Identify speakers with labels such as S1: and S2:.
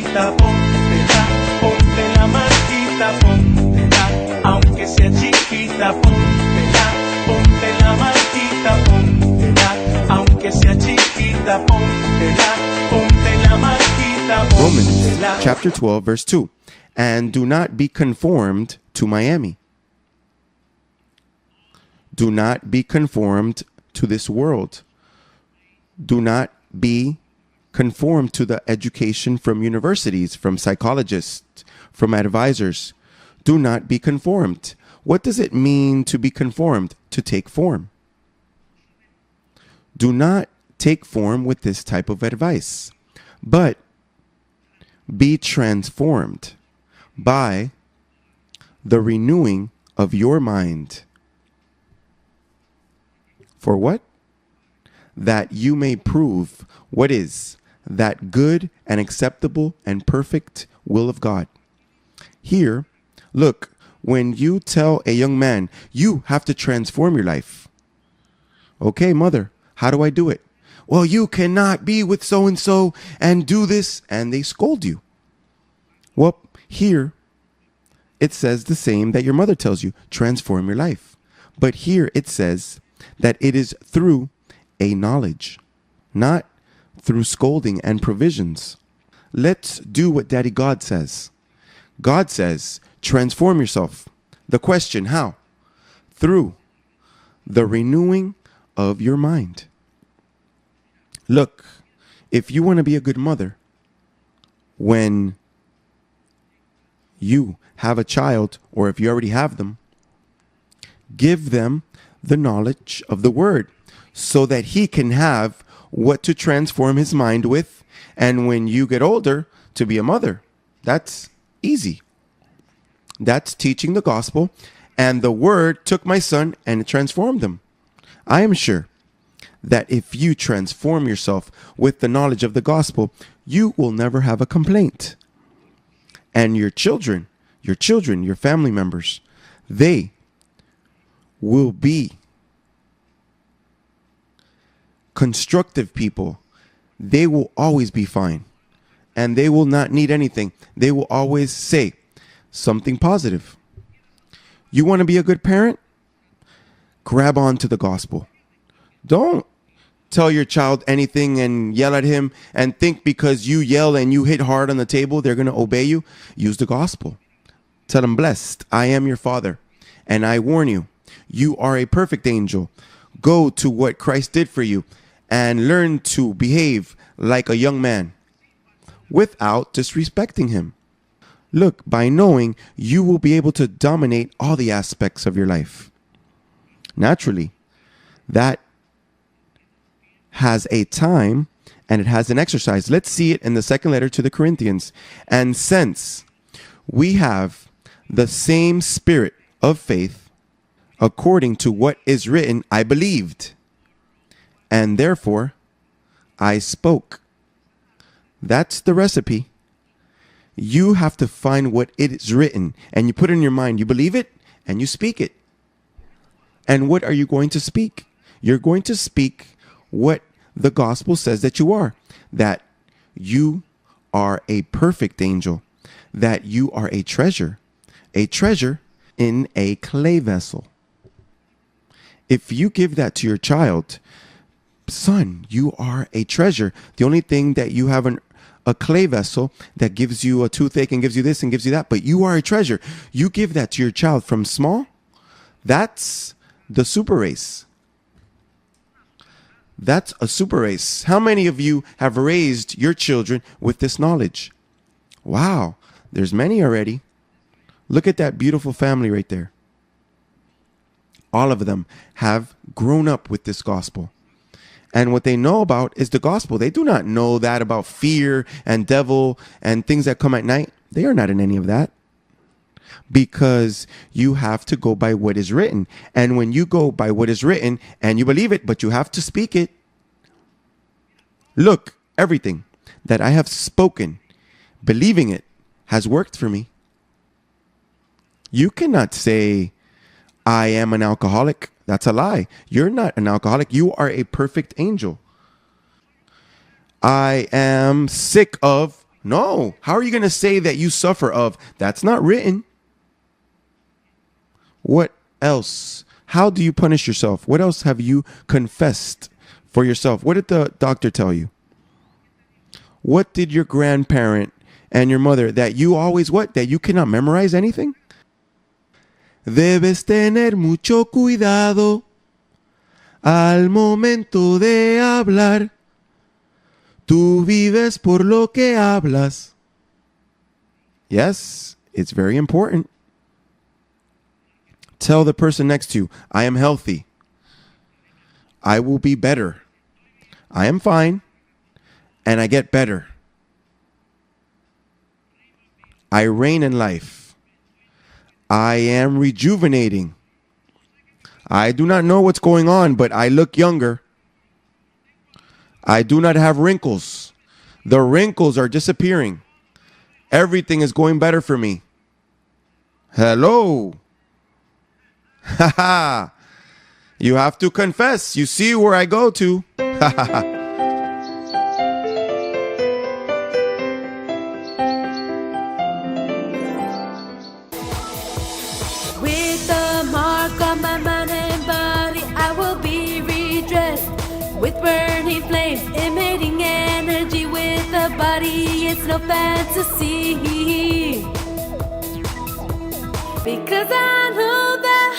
S1: marquita, póntela, ponte la marquita, póntela, aunque sea chiquita, póntela, ponte la marquita, póntela, aunque sea chiquita, póntela, ponte la marquita, póntela.
S2: Romans chapter 12, verse 2. And do not be conformed to Miami. Do not be conformed to this world. Do not be conformed to the education from universities, from psychologists, from advisors. Do not be conformed. What does it mean to be conformed? To take form. Do not take form with this type of advice, but be transformed by the renewing of your mind. For what? That you may prove what is that good and acceptable and perfect will of God. Here, look, when you tell a young man, you have to transform your life. Okay, mother, how do I do it? Well, you cannot be with so-and-so and do this, and they scold you. Well, here, it says the same that your mother tells you, transform your life. But here it says that it is through a knowledge, not through scolding and provisions. Let's do what Daddy God says. God says, transform yourself. The question, how? Through the renewing of your mind. Look, if you want to be a good mother, when you have a child, or if you already have them, give them the knowledge of the word so that he can have what to transform his mind with. And when you get older to be a mother, that's easy. That's teaching the gospel. And the word took my son and it transformed him. I am sure that if you transform yourself with the knowledge of the gospel, you will never have a complaint. And your children, your family members, they will be constructive people. They will always be fine. And they will not need anything. They will always say something positive. You want to be a good parent? Grab on to the gospel. Don't tell your child anything and yell at him and think because you yell and you hit hard on the table, they're going to obey you. Use the gospel. Tell them, blessed, I am your father. And I warn you, you are a perfect angel. Go to what Christ did for you and learn to behave like a young man without disrespecting him. Look, by knowing, you will be able to dominate all the aspects of your life. Naturally, that has a time and it has an exercise. Let's see it in the second letter to the Corinthians. And since we have the same spirit of faith, according to what is written, I believed, and therefore I spoke. That's the recipe. You have to find what it is written and you put it in your mind. You believe it and you speak it. And what are you going to speak? You're going to speak what the gospel says that you are. That you are a perfect angel. That you are a treasure. A treasure in a clay vessel. If you give that to your child, son, you are a treasure. The only thing that you have a clay vessel that gives you a toothache and gives you this and gives you that, but you are a treasure. You give that to your child from small. That's the super race. That's a super race. How many of you have raised your children with this knowledge? Wow, there's many already. Look at that beautiful family right there. All of them have grown up with this gospel. And what they know about is the gospel. They do not know that about fear and devil and things that come at night. They are not in any of that. Because you have to go by what is written. And when you go by what is written and you believe it, but you have to speak it. Look, everything that I have spoken, believing it, has worked for me. You cannot say, I am an alcoholic. That's a lie. You're not an alcoholic. You are a perfect angel. I am sick of No. How are you going to say that you suffer of? That's not written. What else? How do you punish yourself? What else have you confessed for yourself? What did the doctor tell you? What did your grandparent and your mother, that you always what? That you cannot memorize anything? Debes tener mucho cuidado al momento de hablar. Tú vives por lo que hablas. Yes, it's very important. Tell the person next to you, I am healthy. I will be better. I am fine. And I get better. I reign in life. I am rejuvenating. I do not know what's going on, but I look younger. I do not have wrinkles. The wrinkles are disappearing. Everything is going better for me. Hello. Ha ha. You have to confess. You see where I go to. Ha ha ha.
S3: With the mark on my mind and body, I will be redressed. With burning flames, emitting energy with the body, it's no fantasy. Because I know that